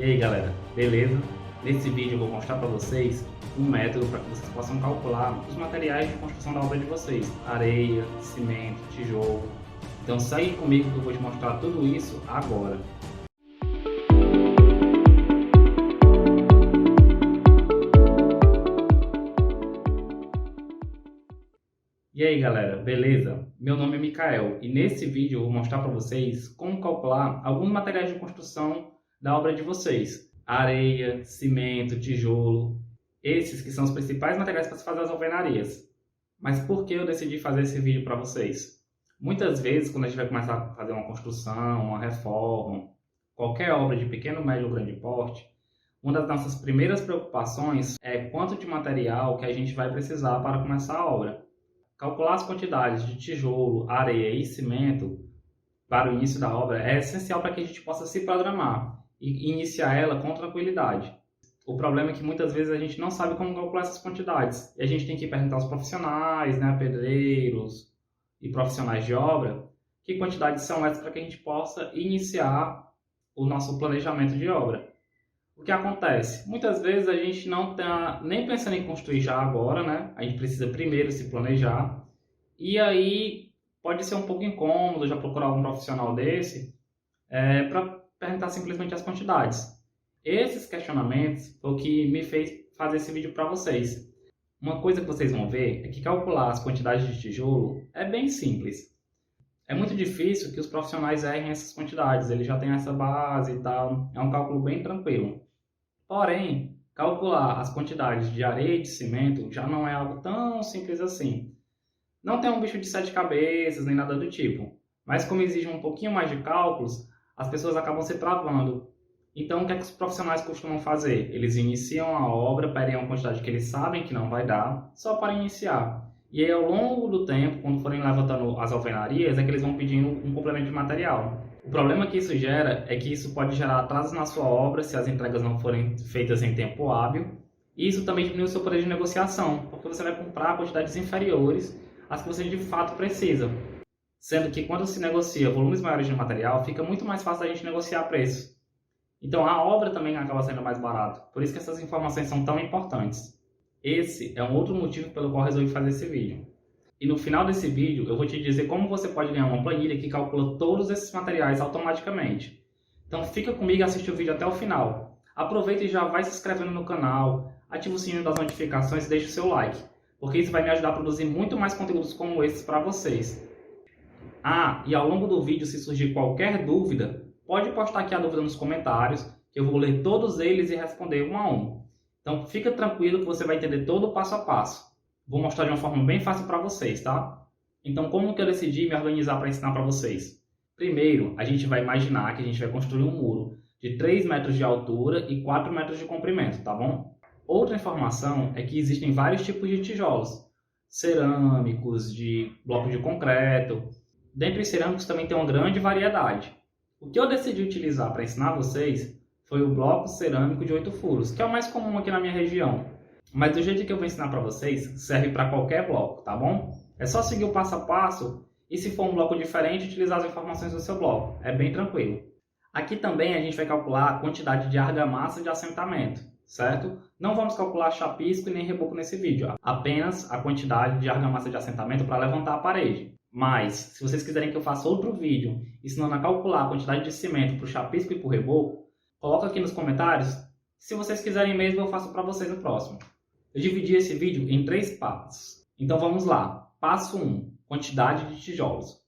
E aí galera, beleza? Nesse vídeo eu vou mostrar para vocês um método para que vocês possam calcular os materiais de construção da obra de vocês: areia, cimento, tijolo. Então segue comigo que eu vou te mostrar tudo isso agora. E aí galera, beleza? Meu nome é Mikael e nesse vídeo eu vou mostrar para vocês como calcular alguns materiais de construção da obra de vocês: areia, cimento, tijolo, esses que são os principais materiais para se fazer as alvenarias. Mas por que eu decidi fazer esse vídeo para vocês? Muitas vezes quando a gente vai começar a fazer uma construção, uma reforma, qualquer obra de pequeno, médio ou grande porte, uma das nossas primeiras preocupações é quanto de material que a gente vai precisar para começar a obra. Calcular as quantidades de tijolo, areia e cimento para o início da obra é essencial para que a gente possa se programar e iniciar ela com tranquilidade. O problema é que muitas vezes a gente não sabe como calcular essas quantidades e a gente tem que perguntar aos profissionais, pedreiros e profissionais de obra, que quantidades são essas para que a gente possa iniciar o nosso planejamento de obra. O que acontece? Muitas vezes a gente não está nem pensando em construir já agora, A gente precisa primeiro se planejar. E aí pode ser um pouco incômodo já procurar um profissional desse para perguntar simplesmente as quantidades. Esses questionamentos foi o que me fez fazer esse vídeo para vocês. Uma coisa que vocês vão ver é que calcular as quantidades de tijolo é bem simples. É muito difícil que os profissionais errem essas quantidades, eles já têm essa base e tal, é um cálculo bem tranquilo. Porém, calcular as quantidades de areia e de cimento já não é algo tão simples assim. Não tem um bicho de 7 cabeças nem nada do tipo, mas como exige um pouquinho mais de cálculos, as pessoas acabam se travando. Então, o que é que os profissionais costumam fazer? Eles iniciam a obra, pedem uma quantidade que eles sabem que não vai dar, só para iniciar. E aí, ao longo do tempo, quando forem levantando as alvenarias, é que eles vão pedindo um complemento de material. O problema que isso gera é que isso pode gerar atrasos na sua obra se as entregas não forem feitas em tempo hábil. E isso também diminui o seu poder de negociação, porque você vai comprar quantidades inferiores às que você de fato precisa. Sendo que quando se negocia volumes maiores de material, fica muito mais fácil a gente negociar preço. Então a obra também acaba sendo mais barata. Por isso que essas informações são tão importantes. Esse é um outro motivo pelo qual eu resolvi fazer esse vídeo. E no final desse vídeo eu vou te dizer como você pode ganhar uma planilha que calcula todos esses materiais automaticamente. Então fica comigo e assiste o vídeo até o final. Aproveita e já vai se inscrevendo no canal, ativa o sininho das notificações e deixa o seu like, porque isso vai me ajudar a produzir muito mais conteúdos como esses para vocês. E ao longo do vídeo, se surgir qualquer dúvida, pode postar aqui a dúvida nos comentários, que eu vou ler todos eles e responder um a um. Então fica tranquilo que você vai entender todo o passo a passo. Vou mostrar de uma forma bem fácil para vocês, tá? Então, como que eu decidi me organizar para ensinar para vocês? Primeiro, a gente vai imaginar que a gente vai construir um muro de 3 metros de altura e 4 metros de comprimento, tá bom? Outra informação é que existem vários tipos de tijolos. Cerâmicos, de bloco de concreto. Dentre os cerâmicos também tem uma grande variedade. O que eu decidi utilizar para ensinar vocês foi o bloco cerâmico de 8 furos, que é o mais comum aqui na minha região. Mas do jeito que eu vou ensinar para vocês, serve para qualquer bloco, tá bom? É só seguir o passo a passo e, se for um bloco diferente, utilizar as informações do seu bloco. É bem tranquilo. Aqui também a gente vai calcular a quantidade de argamassa de assentamento, certo? Não vamos calcular chapisco e nem reboco nesse vídeo, apenas a quantidade de argamassa de assentamento para levantar a parede. Mas, se vocês quiserem que eu faça outro vídeo ensinando a calcular a quantidade de cimento para o chapisco e para o reboco, coloca aqui nos comentários. Se vocês quiserem mesmo, eu faço para vocês no próximo. Eu dividi esse vídeo em 3 passos. Então vamos lá. Passo 1. Quantidade de tijolos.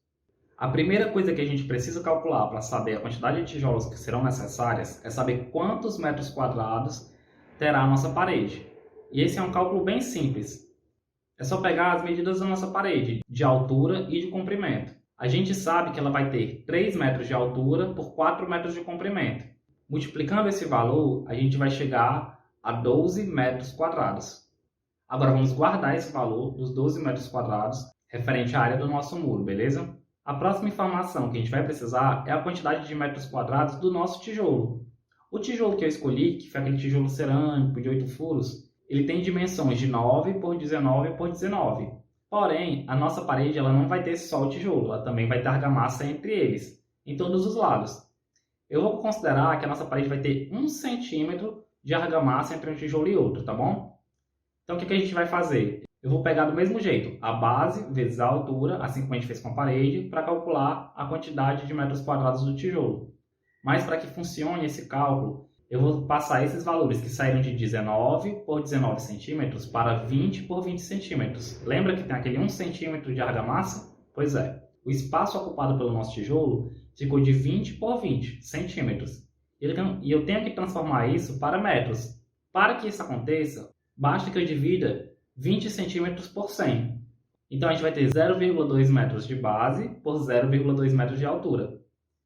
A primeira coisa que a gente precisa calcular para saber a quantidade de tijolos que serão necessárias é saber quantos metros quadrados terá a nossa parede. E esse é um cálculo bem simples. É só pegar as medidas da nossa parede, de altura e de comprimento. A gente sabe que ela vai ter 3 metros de altura por 4 metros de comprimento. Multiplicando esse valor, a gente vai chegar a 12 metros quadrados. Agora vamos guardar esse valor dos 12 metros quadrados referente à área do nosso muro, beleza? A próxima informação que a gente vai precisar é a quantidade de metros quadrados do nosso tijolo. O tijolo que eu escolhi, que foi aquele tijolo cerâmico de 8 furos, ele tem dimensões de 9 por 19 por 19. Porém, a nossa parede ela não vai ter só o tijolo, ela também vai ter argamassa entre eles, em todos os lados. eu vou considerar que a nossa parede vai ter 1 centímetro de argamassa entre um tijolo e outro, tá bom? Então, o que a gente vai fazer? Eu vou pegar do mesmo jeito a base vezes a altura, assim como a gente fez com a parede, para calcular a quantidade de metros quadrados do tijolo. Mas para que funcione esse cálculo, eu vou passar esses valores que saíram de 19 por 19 centímetros para 20 por 20 centímetros. Lembra que tem aquele 1 centímetro de argamassa? Pois é. O espaço ocupado pelo nosso tijolo ficou de 20 por 20 centímetros. E eu tenho que transformar isso para metros. Para que isso aconteça, basta que eu divida 20 centímetros por 100. Então, a gente vai ter 0,2 metros de base por 0,2 metros de altura.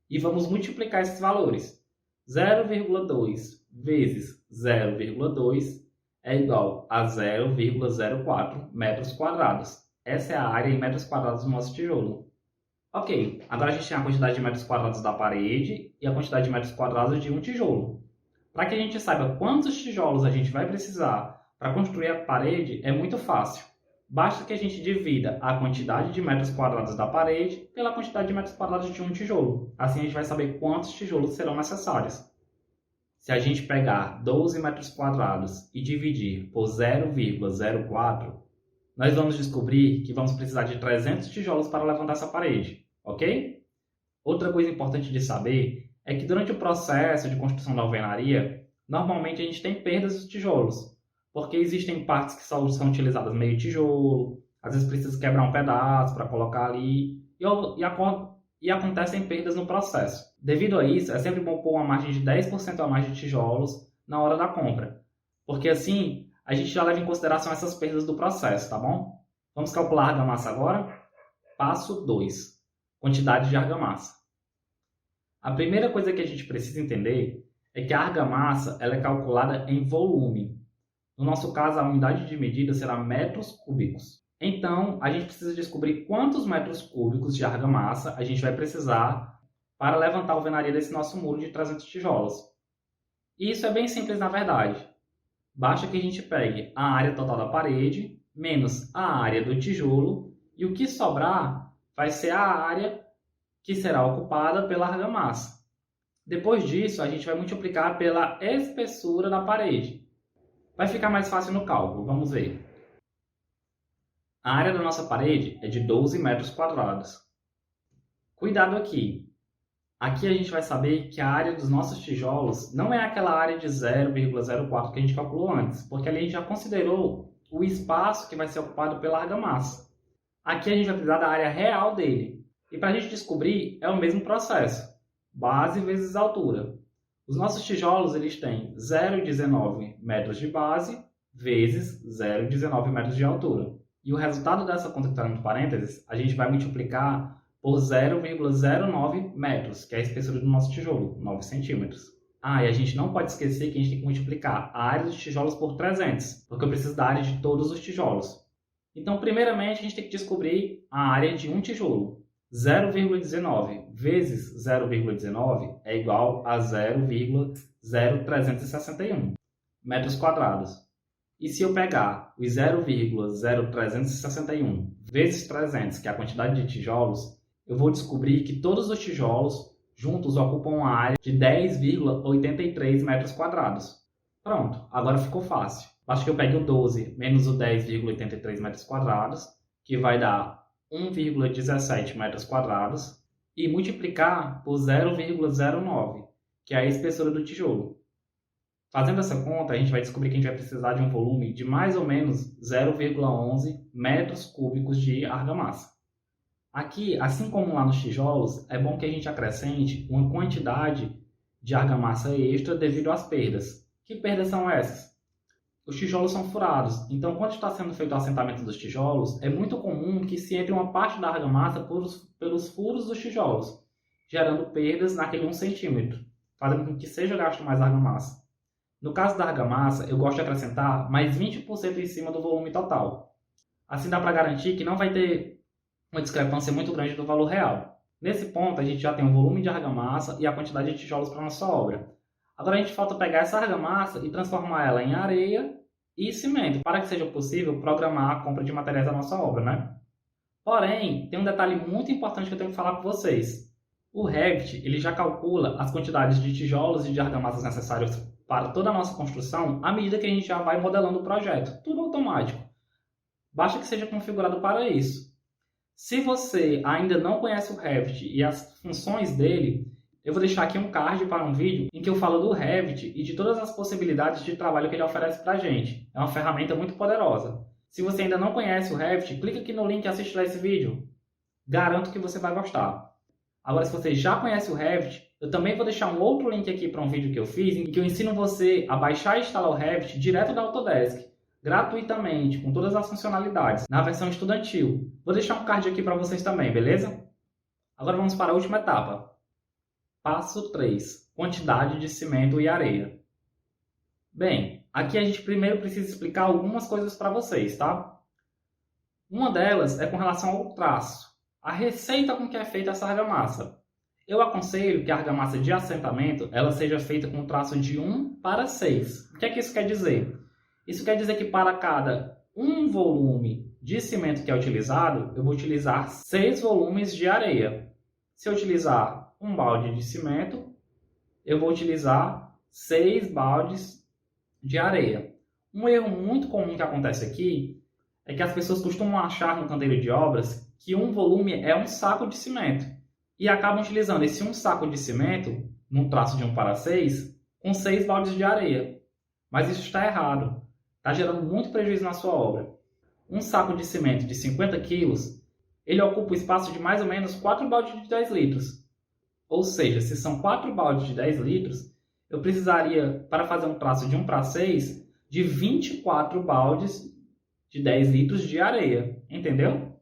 E vamos multiplicar esses valores. 0,2 vezes 0,2 é igual a 0,04 metros quadrados. Essa é a área em metros quadrados do nosso tijolo. Ok, agora a gente tem a quantidade de metros quadrados da parede e a quantidade de metros quadrados de um tijolo. Para que a gente saiba quantos tijolos a gente vai precisar para construir a parede, é muito fácil. Basta que a gente divida a quantidade de metros quadrados da parede pela quantidade de metros quadrados de um tijolo. Assim a gente vai saber quantos tijolos serão necessários. Se a gente pegar 12 metros quadrados e dividir por 0,04, nós vamos descobrir que vamos precisar de 300 tijolos para levantar essa parede, ok? Outra coisa importante de saber é que durante o processo de construção da alvenaria, normalmente a gente tem perdas dos tijolos, porque existem partes que só são utilizadas meio tijolo, às vezes precisa quebrar um pedaço para colocar ali, e acontecem perdas no processo. Devido a isso, é sempre bom pôr uma margem de 10% a mais de tijolos na hora da compra, porque assim a gente já leva em consideração essas perdas do processo, tá bom? Vamos calcular a argamassa agora? Passo 2. Quantidade de argamassa. A primeira coisa que a gente precisa entender é que a argamassa ela é calculada em volume. No nosso caso, a unidade de medida será metros cúbicos. Então, a gente precisa descobrir quantos metros cúbicos de argamassa a gente vai precisar para levantar a alvenaria desse nosso muro de 300 tijolos. E isso é bem simples na verdade. Basta que a gente pegue a área total da parede, menos a área do tijolo, e o que sobrar vai ser a área que será ocupada pela argamassa. Depois disso, a gente vai multiplicar pela espessura da parede. Vai ficar mais fácil no cálculo, vamos ver. A área da nossa parede é de 12 metros quadrados. Cuidado aqui! Aqui a gente vai saber que a área dos nossos tijolos não é aquela área de 0,04 que a gente calculou antes, porque ali a gente já considerou o espaço que vai ser ocupado pela argamassa. Aqui a gente vai precisar da área real dele. E para a gente descobrir, é o mesmo processo. Base vezes altura. Os nossos tijolos eles têm 0,19 metros de base vezes 0,19 metros de altura. E o resultado dessa conta que está no parênteses, a gente vai multiplicar por 0,09 metros, que é a espessura do nosso tijolo, 9 centímetros. E a gente não pode esquecer que a gente tem que multiplicar a área dos tijolos por 300, porque eu preciso da área de todos os tijolos. Então, primeiramente, a gente tem que descobrir a área de um tijolo. 0,19 vezes 0,19 é igual a 0,0361 metros quadrados. E se eu pegar os 0,0361 vezes 300, que é a quantidade de tijolos, eu vou descobrir que todos os tijolos juntos ocupam uma área de 10,83 metros quadrados. Pronto, agora ficou fácil. Basta que eu pegue o 12 menos o 10,83 metros quadrados, que vai dar 1,17 metros quadrados, e multiplicar por 0,09, que é a espessura do tijolo. Fazendo essa conta, a gente vai descobrir que a gente vai precisar de um volume de mais ou menos 0,11 metros cúbicos de argamassa. Aqui, assim como lá nos tijolos, é bom que a gente acrescente uma quantidade de argamassa extra devido às perdas. Que perdas são essas? Os tijolos são furados, então quando está sendo feito o assentamento dos tijolos, é muito comum que se entre uma parte da argamassa pelos furos dos tijolos, gerando perdas naquele 1 centímetro, fazendo com que seja gasto mais argamassa. No caso da argamassa, eu gosto de acrescentar mais 20% em cima do volume total. Assim dá para garantir que não vai ter uma discrepância muito grande do valor real. Nesse ponto, a gente já tem o volume de argamassa e a quantidade de tijolos para a nossa obra. Agora a gente falta pegar essa argamassa e transformar ela em areia e cimento, para que seja possível programar a compra de materiais da nossa obra, né? Porém, tem um detalhe muito importante que eu tenho que falar com vocês. O Revit ele já calcula as quantidades de tijolos e de argamassas necessários para toda a nossa construção à medida que a gente já vai modelando o projeto. Tudo automático. Basta que seja configurado para isso. Se você ainda não conhece o Revit e as funções dele, eu vou deixar aqui um card para um vídeo em que eu falo do Revit e de todas as possibilidades de trabalho que ele oferece para a gente. É uma ferramenta muito poderosa. Se você ainda não conhece o Revit, clica aqui no link e assiste lá esse vídeo. Garanto que você vai gostar. Agora, se você já conhece o Revit, eu também vou deixar um outro link aqui para um vídeo que eu fiz em que eu ensino você a baixar e instalar o Revit direto da Autodesk, gratuitamente, com todas as funcionalidades, na versão estudantil. Vou deixar um card aqui para vocês também, beleza? Agora vamos para a última etapa. Passo 3. Quantidade de cimento e areia. Bem, aqui a gente primeiro precisa explicar algumas coisas para vocês, tá? Uma delas é com relação ao traço. A receita com que é feita essa argamassa. Eu aconselho que a argamassa de assentamento ela seja feita com traço de 1:6. O que é que isso quer dizer? Isso quer dizer que para cada 1 volume de cimento que é utilizado, eu vou utilizar 6 volumes de areia. Se eu utilizar um balde de cimento, eu vou utilizar 6 baldes de areia. Um erro muito comum que acontece aqui é que as pessoas costumam achar no canteiro de obras que um volume é um saco de cimento e acabam utilizando esse um saco de cimento, num traço de 1:6, com 6 baldes de areia. Mas isso está errado. Está gerando muito prejuízo na sua obra. Um saco de cimento de 50 kg, ele ocupa o espaço de mais ou menos 4 baldes de 10 litros. Ou seja, se são 4 baldes de 10 litros, eu precisaria, para fazer um traço de 1:6, de 24 baldes de 10 litros de areia. Entendeu?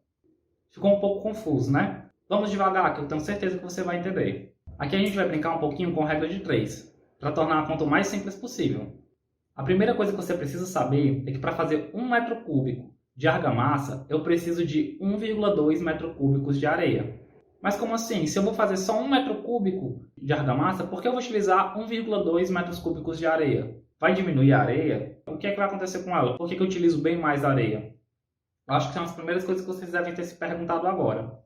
Ficou um pouco confuso, né? Vamos devagar, que eu tenho certeza que você vai entender. Aqui a gente vai brincar um pouquinho com regra de 3, para tornar a conta o mais simples possível. A primeira coisa que você precisa saber é que para fazer 1 metro cúbico de argamassa, eu preciso de 1,2 metros cúbicos de areia. Mas como assim? Se eu vou fazer só 1 metro cúbico de argamassa, por que eu vou utilizar 1,2 metros cúbicos de areia? Vai diminuir a areia? O que é que vai acontecer com ela? Por que eu utilizo bem mais areia? Eu acho que são as primeiras coisas que vocês devem ter se perguntado agora.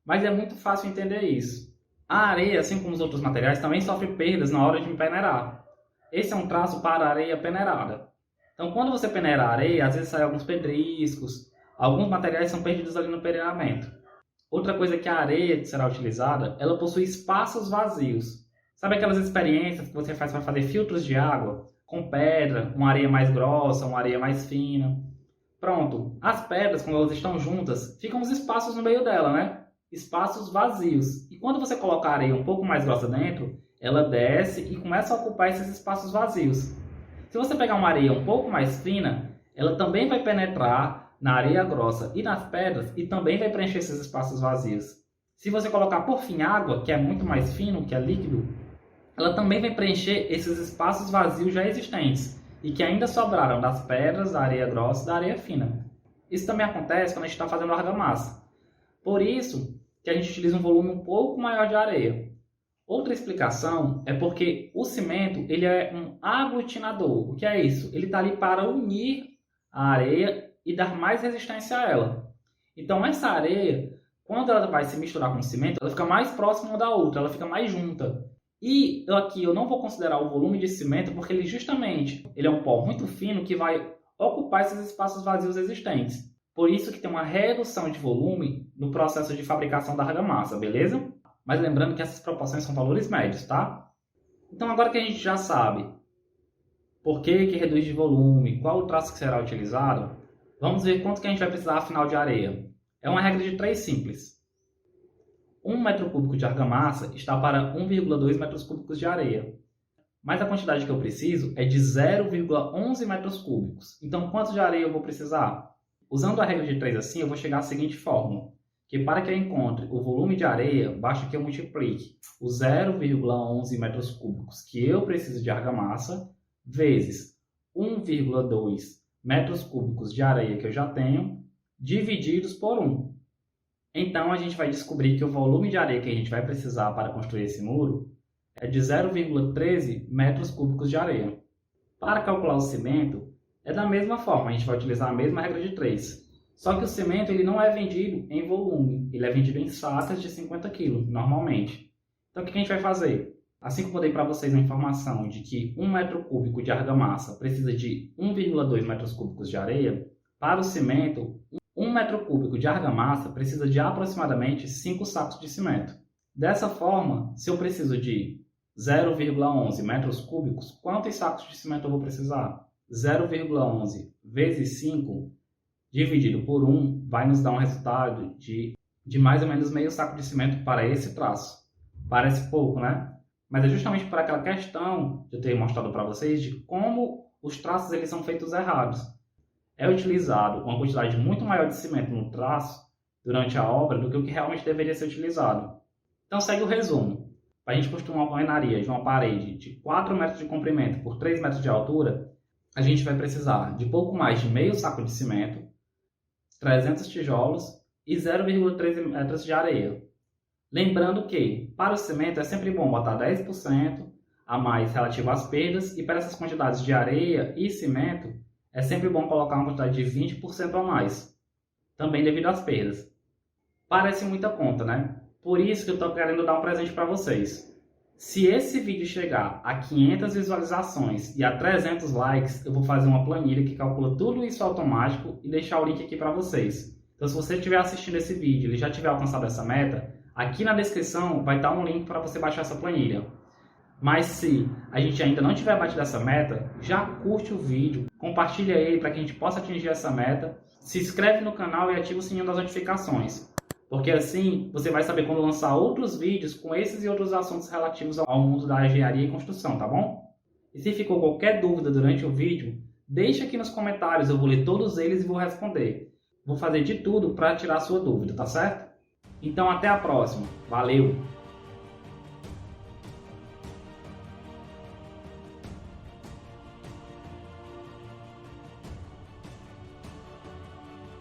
Mas é muito fácil entender isso. A areia, assim como os outros materiais, também sofre perdas na hora de peneirar. Esse é um traço para areia peneirada. Então, quando você peneira a areia, às vezes saem alguns pedriscos, alguns materiais são perdidos ali no peneiramento. Outra coisa é que a areia que será utilizada, ela possui espaços vazios. Sabe aquelas experiências que você faz para fazer filtros de água? Com pedra, uma areia mais grossa, uma areia mais fina. Pronto, as pedras, quando elas estão juntas, ficam os espaços no meio dela, né? Espaços vazios. E quando você coloca a areia um pouco mais grossa dentro, ela desce e começa a ocupar esses espaços vazios. Se você pegar uma areia um pouco mais fina, ela também vai penetrar na areia grossa e nas pedras e também vai preencher esses espaços vazios. Se você colocar por fim água, que é muito mais fino, que é líquido, ela também vai preencher esses espaços vazios já existentes e que ainda sobraram das pedras, da areia grossa e da areia fina. Isso também acontece quando a gente está fazendo argamassa. Por isso que a gente utiliza um volume um pouco maior de areia. Outra explicação é porque o cimento ele é um aglutinador. O que é isso? Ele está ali para unir a areia e dar mais resistência a ela. Então essa areia, quando ela vai se misturar com o cimento, ela fica mais próxima uma da outra, ela fica mais junta. E aqui eu não vou considerar o volume de cimento porque ele é um pó muito fino que vai ocupar esses espaços vazios existentes. Por isso que tem uma redução de volume no processo de fabricação da argamassa, beleza? Mas lembrando que essas proporções são valores médios, tá? Então agora que a gente já sabe por que reduz de volume, qual o traço que será utilizado, vamos ver quanto que a gente vai precisar afinal de areia. É uma regra de 3 simples. 1 metro cúbico de argamassa está para 1,2 metros cúbicos de areia. Mas a quantidade que eu preciso é de 0,11 metros cúbicos. Então quanto de areia eu vou precisar? Usando a regra de 3 assim, eu vou chegar à seguinte fórmula. Que para que eu encontre o volume de areia, basta que eu multiplique os 0,11 metros cúbicos que eu preciso de argamassa vezes 1,2 metros cúbicos de areia que eu já tenho, divididos por 1. Então, a gente vai descobrir que o volume de areia que a gente vai precisar para construir esse muro é de 0,13 metros cúbicos de areia. Para calcular o cimento, é da mesma forma, a gente vai utilizar a mesma regra de 3. Só que o cimento ele não é vendido em volume, ele é vendido em sacas de 50 kg, normalmente. Então o que a gente vai fazer? Assim como eu dei para vocês a informação de que 1 metro cúbico de argamassa precisa de 1,2 metros cúbicos de areia, para o cimento, 1 metro cúbico de argamassa precisa de aproximadamente 5 sacos de cimento. Dessa forma, se eu preciso de 0,11 metros cúbicos, quantos sacos de cimento eu vou precisar? 0,11 vezes 5 dividido por 1 vai nos dar um resultado de mais ou menos meio saco de cimento para esse traço. Parece pouco, né? Mas é justamente por aquela questão que eu tenho mostrado para vocês de como os traços eles são feitos errados. É utilizado uma quantidade muito maior de cimento no traço durante a obra do que o que realmente deveria ser utilizado. Então segue o resumo. Para a gente construir uma alvenaria de uma parede de 4 metros de comprimento por 3 metros de altura, a gente vai precisar de pouco mais de meio saco de cimento, 300 tijolos e 0,13 metros de areia. Lembrando que, para o cimento, é sempre bom botar 10% a mais relativo às perdas, e para essas quantidades de areia e cimento, é sempre bom colocar uma quantidade de 20% a mais, também devido às perdas. Parece muita conta, né? Por isso que eu estou querendo dar um presente para vocês. Se esse vídeo chegar a 500 visualizações e a 300 likes, eu vou fazer uma planilha que calcula tudo isso automático e deixar o link aqui para vocês. Então, se você estiver assistindo esse vídeo e já tiver alcançado essa meta, aqui na descrição vai estar um link para você baixar essa planilha. Mas se a gente ainda não tiver batido essa meta, já curte o vídeo, compartilha ele para que a gente possa atingir essa meta, se inscreve no canal e ativa o sininho das notificações. Porque assim você vai saber quando lançar outros vídeos com esses e outros assuntos relativos ao mundo da engenharia e construção, tá bom? E se ficou qualquer dúvida durante o vídeo, deixa aqui nos comentários, eu vou ler todos eles e vou responder. Vou fazer de tudo para tirar a sua dúvida, tá certo? Então até a próxima. Valeu!